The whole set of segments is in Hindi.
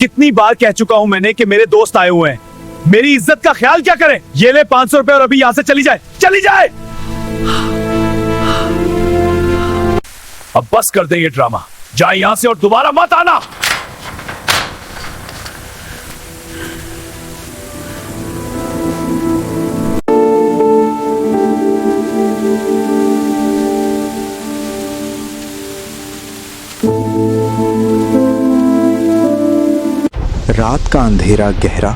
कितनी बार कह चुका हूं मैंने कि मेरे दोस्त आए हुए हैं, मेरी इज्जत का ख्याल क्या करें। ये ले 500 रुपए और अभी यहां से चली जाए, चली जाए। अब बस कर दे ये ड्रामा, जाए यहां से और दोबारा मत आना। रात का अंधेरा गहरा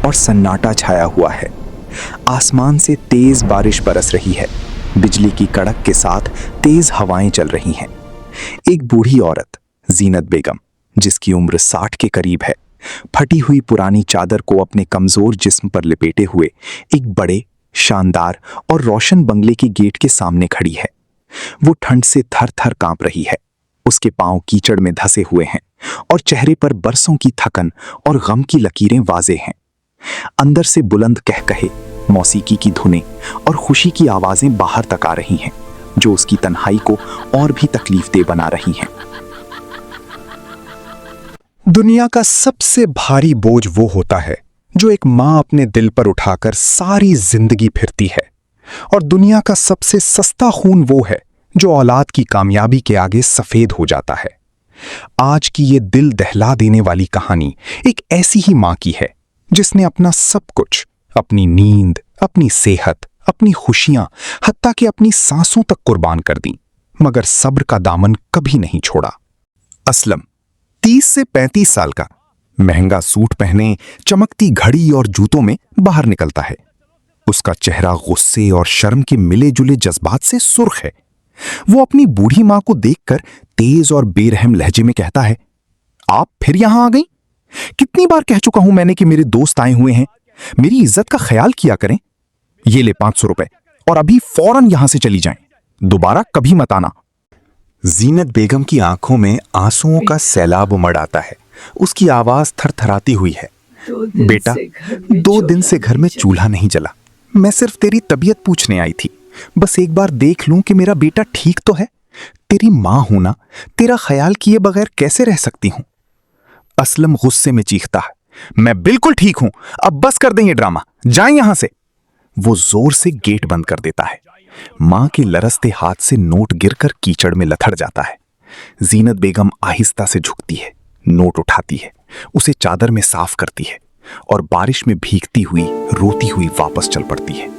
और सन्नाटा छाया हुआ है। आसमान से तेज बारिश बरस रही है। बिजली की कड़क के साथ तेज हवाएं चल रही हैं। एक बूढ़ी औरत, जीनत बेगम, जिसकी उम्र 60 के करीब है, फटी हुई पुरानी चादर को अपने कमजोर जिस्म पर लपेटे हुए एक बड़े, शानदार और रोशन बंगले के गेट के सामने खड़ी है। वो ठंड से थर-थर कांप रही है। उसके पांव कीचड़ में धंसे हुए हैं और चेहरे पर बरसों की थकन और गम की लकीरें वाज़ेह हैं। अंदर से बुलंद कहकहे, मौसीकी की धुनें और खुशी की आवाजें बाहर तक आ रही हैं, जो उसकी तन्हाई को और भी तकलीफदेह बना रही हैं। दुनिया का सबसे भारी बोझ वो होता है जो एक माँ अपने दिल पर उठाकर सारी जिंदगी फिरती है, और दुनिया का सबसे सस्ता खून वो है जो औलाद की कामयाबी के आगे सफेद हो जाता है। आज की ये दिल दहला देने वाली कहानी एक ऐसी ही माँ की है जिसने अपना सब कुछ, अपनी नींद, अपनी सेहत, अपनी खुशियां, हत्ता कि अपनी सांसों तक कुर्बान कर दी, मगर सब्र का दामन कभी नहीं छोड़ा। असलम 30 से 35 साल का, महंगा सूट पहने, चमकती घड़ी और जूतों में बाहर निकलता है। उसका चेहरा गुस्से और शर्म के मिले जुले जज्बात से सुर्ख है। वो अपनी बूढ़ी मां को देखकर तेज और बेरहम लहजे में कहता है, आप फिर यहां आ गई? कितनी बार कह चुका हूं मैंने कि मेरे दोस्त आए हुए हैं, मेरी इज्जत का ख्याल किया करें। ये ले 500 रुपए और अभी फौरन यहां से चली जाएं, दोबारा कभी मत आना। जीनत बेगम की आंखों में आंसुओं का सैलाब उमड़ आता है। उसकी आवाज थरथराती हुई है, बेटा, 2 दिन से घर में चूल्हा नहीं जला। मैं सिर्फ तेरी तबीयत पूछने आई थी, बस एक बार देख लूं कि मेरा बेटा ठीक तो है। तेरी मां हूं ना, तेरा ख्याल किए बगैर कैसे रह सकती हूं? असलम गुस्से में चीखता है, मैं बिल्कुल ठीक हूं, अब बस कर दें ये ड्रामा, जाएं यहां से। वो जोर से गेट बंद कर देता है। मां के लरसते हाथ से नोट गिरकर कीचड़ में लथड़ जाता है। जीनत बेगम आहिस्ता से झुकती है, नोट उठाती है, उसे चादर में साफ करती है और बारिश में भीगती हुई, रोती हुई वापस चल पड़ती है।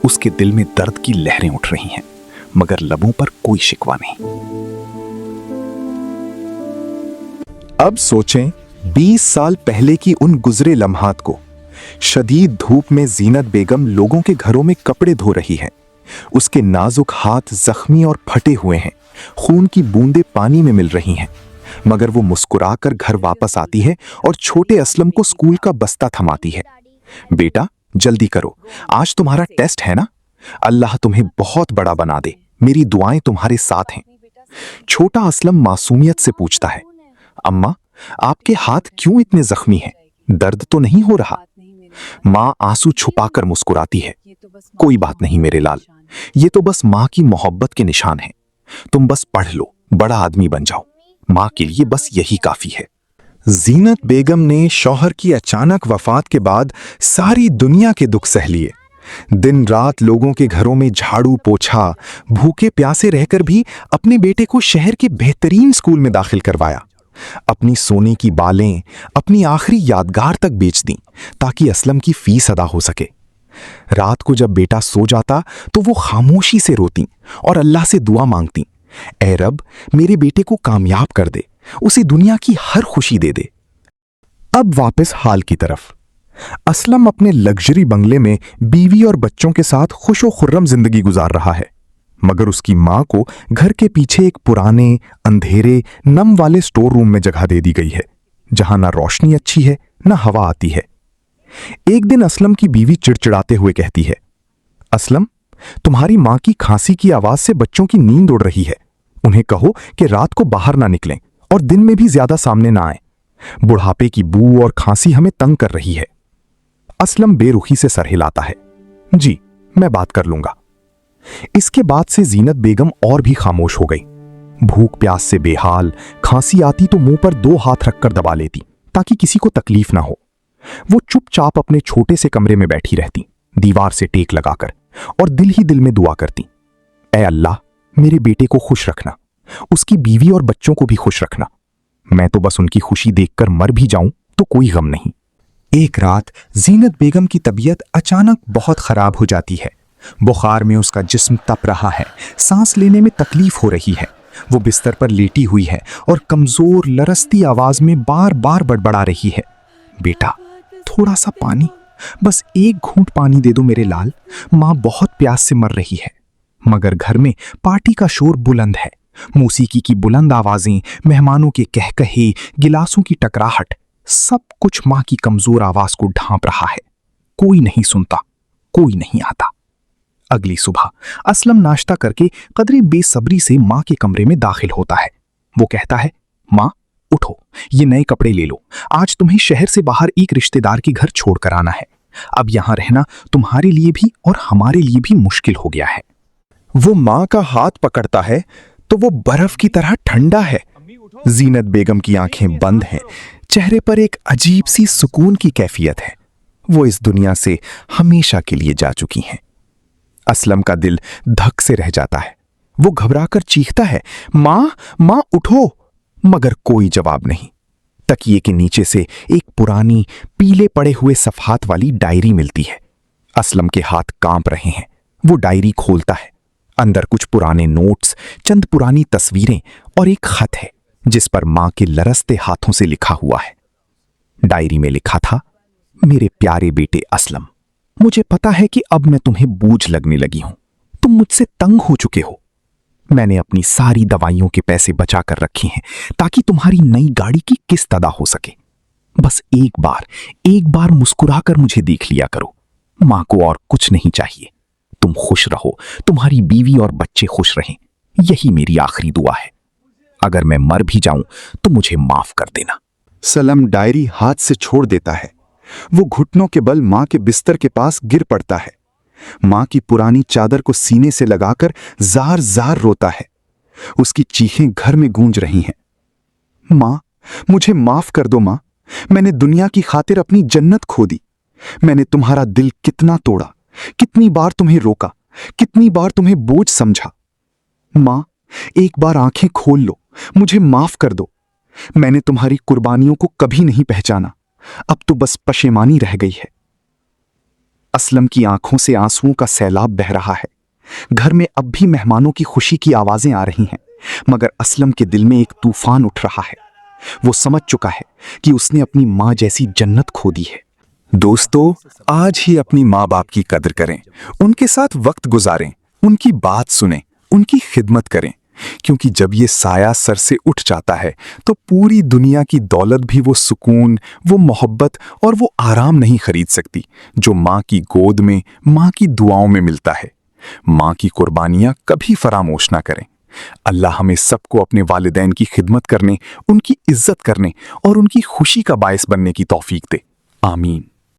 उसके दिल में दर्द की लहरें उठ रही हैं, मगर लबों पर कोई शिकवा नहीं। अब सोचें 20 साल पहले की उन गुजरे लम्हात को। शदीद धूप में जीनत बेगम लोगों के घरों में कपड़े धो रही है। उसके नाजुक हाथ जख्मी और फटे हुए हैं, खून की बूंदें पानी में मिल रही हैं, मगर वो मुस्कुराकर घर वापस आती है और छोटे असलम को स्कूल का बस्ता थमाती है। बेटा, जल्दी करो, आज तुम्हारा टेस्ट है ना। अल्लाह तुम्हें बहुत बड़ा बना दे, मेरी दुआएं तुम्हारे साथ हैं। छोटा असलम मासूमियत से पूछता है, अम्मा, आपके हाथ क्यों इतने जख्मी हैं? दर्द तो नहीं हो रहा? माँ आंसू छुपाकर मुस्कुराती है, कोई बात नहीं मेरे लाल, ये तो बस माँ की मोहब्बत के निशान हैं। तुम बस पढ़ लो, बड़ा आदमी बन जाओ, माँ के लिए बस यही काफी है। जीनत बेगम ने शौहर की अचानक वफात के बाद सारी दुनिया के दुख सह लिए। दिन रात लोगों के घरों में झाड़ू पोछा, भूखे प्यासे रहकर भी अपने बेटे को शहर के बेहतरीन स्कूल में दाखिल करवाया। अपनी सोने की बालें, अपनी आखिरी यादगार तक बेच दी ताकि असलम की फीस अदा हो सके। रात को जब बेटा सो जाता तो वो खामोशी से रोती और अल्लाह से दुआ मांगती, ऐ रब, मेरे बेटे को कामयाब कर दे, उसे दुनिया की हर खुशी दे दे। अब वापस हाल की तरफ। असलम अपने लग्जरी बंगले में बीवी और बच्चों के साथ खुशो खुर्रम जिंदगी गुजार रहा है, मगर उसकी मां को घर के पीछे एक पुराने, अंधेरे, नम वाले स्टोर रूम में जगह दे दी गई है, जहां ना रोशनी अच्छी है ना हवा आती है। एक दिन असलम की बीवी चिड़चिड़ाते हुए कहती है, असलम, तुम्हारी मां की खांसी की आवाज से बच्चों की नींद उड़ रही है। उन्हें कहो कि रात को बाहर ना निकलें और दिन में भी ज्यादा सामने ना आए। बुढ़ापे की बू और खांसी हमें तंग कर रही है। असलम बेरुखी से सर हिलाता है, जी मैं बात कर लूंगा। इसके बाद से जीनत बेगम और भी खामोश हो गई। भूख प्यास से बेहाल, खांसी आती तो मुंह पर 2 हाथ रखकर दबा लेती ताकि किसी को तकलीफ ना हो। वो चुपचाप अपने छोटे से कमरे में बैठी रहती, दीवार से टेक लगाकर, और दिल ही दिल में दुआ करती, ऐ अल्लाह मेरे बेटे को खुश रखना, उसकी बीवी और बच्चों को भी खुश रखना। मैं तो बस उनकी खुशी देखकर मर भी जाऊं तो कोई गम नहीं। एक रात जीनत बेगम की तबीयत अचानक बहुत खराब हो जाती है। बुखार में उसका जिस्म तप रहा है, सांस लेने में तकलीफ हो रही है। वो बिस्तर पर लेटी हुई है और कमजोर लरसती आवाज में बार बार बड़बड़ा रही है, बेटा थोड़ा सा पानी, बस एक घूंट पानी दे दो मेरे लाल, माँ बहुत प्यास से मर रही है। मगर घर में पार्टी का शोर बुलंद है, मौसीकी की बुलंद आवाजें, मेहमानों के कहकहे, गिलासों की टकराहट, सब कुछ माँ की कमजोर आवाज को ढांप रहा है। कोई नहीं सुनता, कोई नहीं आता। अगली सुबह असलम नाश्ता करके कदरे बेसब्री से माँ के कमरे में दाखिल होता है। वो कहता है, माँ उठो, ये नए कपड़े ले लो, आज तुम्हें शहर से बाहर एक रिश्तेदार के घर छोड़कर आना है। अब यहां रहना तुम्हारे लिए भी और हमारे लिए भी मुश्किल हो गया है। वो माँ का हाथ पकड़ता है तो वो बर्फ की तरह ठंडा है। जीनत बेगम की आंखें बंद हैं, चेहरे पर एक अजीब सी सुकून की कैफियत है। वो इस दुनिया से हमेशा के लिए जा चुकी हैं। असलम का दिल धक से रह जाता है। वो घबराकर चीखता है, माँ माँ उठो, मगर कोई जवाब नहीं। तकिए के नीचे से एक पुरानी पीले पड़े हुए सफ़ात वाली डायरी मिलती है। असलम के हाथ कांप रहे हैं। वो डायरी खोलता है। अंदर कुछ पुराने नोट्स, चंद पुरानी तस्वीरें और एक खत है जिस पर मां के लरसते हाथों से लिखा हुआ है। डायरी में लिखा था, मेरे प्यारे बेटे असलम, मुझे पता है कि अब मैं तुम्हें बोझ लगने लगी हूं। तुम मुझसे तंग हो चुके हो। मैंने अपनी सारी दवाइयों के पैसे बचा कर रखे हैं ताकि तुम्हारी नई गाड़ी की किस्त अदा हो सके। बस एक बार मुस्कुराकर मुझे देख लिया करो। मां को और कुछ नहीं चाहिए। तुम खुश रहो, तुम्हारी बीवी और बच्चे खुश रहें, यही मेरी आखिरी दुआ है। अगर मैं मर भी जाऊं तो मुझे माफ कर देना। सलम डायरी हाथ से छोड़ देता है। वो घुटनों के बल मां के बिस्तर के पास गिर पड़ता है। मां की पुरानी चादर को सीने से लगाकर जार जार रोता है। उसकी चीखें घर में गूंज रही हैं। मां मुझे माफ कर दो मां, मैंने दुनिया की खातिर अपनी जन्नत खो दी। मैंने तुम्हारा दिल कितना तोड़ा, कितनी बार तुम्हें रोका, कितनी बार तुम्हें बोझ समझा। मां एक बार आंखें खोल लो, मुझे माफ कर दो। मैंने तुम्हारी कुर्बानियों को कभी नहीं पहचाना, अब तो बस पशेमानी रह गई है। असलम की आंखों से आंसुओं का सैलाब बह रहा है। घर में अब भी मेहमानों की खुशी की आवाजें आ रही हैं, मगर असलम के दिल में एक तूफान उठ रहा है। वो समझ चुका है कि उसने अपनी मां जैसी जन्नत खो दी है। दोस्तों, आज ही अपनी माँ बाप की कदर करें, उनके साथ वक्त गुजारें, उनकी बात सुनें, उनकी खिदमत करें, क्योंकि जब ये साया सर से उठ जाता है तो पूरी दुनिया की दौलत भी वो सुकून, वो मोहब्बत और वो आराम नहीं खरीद सकती जो माँ की गोद में, माँ की दुआओं में मिलता है। माँ की कुर्बानियां कभी फरामोश ना करें। अल्लाह हमें सबको अपने वालिदैन की खिदमत करने, उनकी इज्जत करने और उनकी खुशी का बायस बनने की तौफीक दे। आमीन।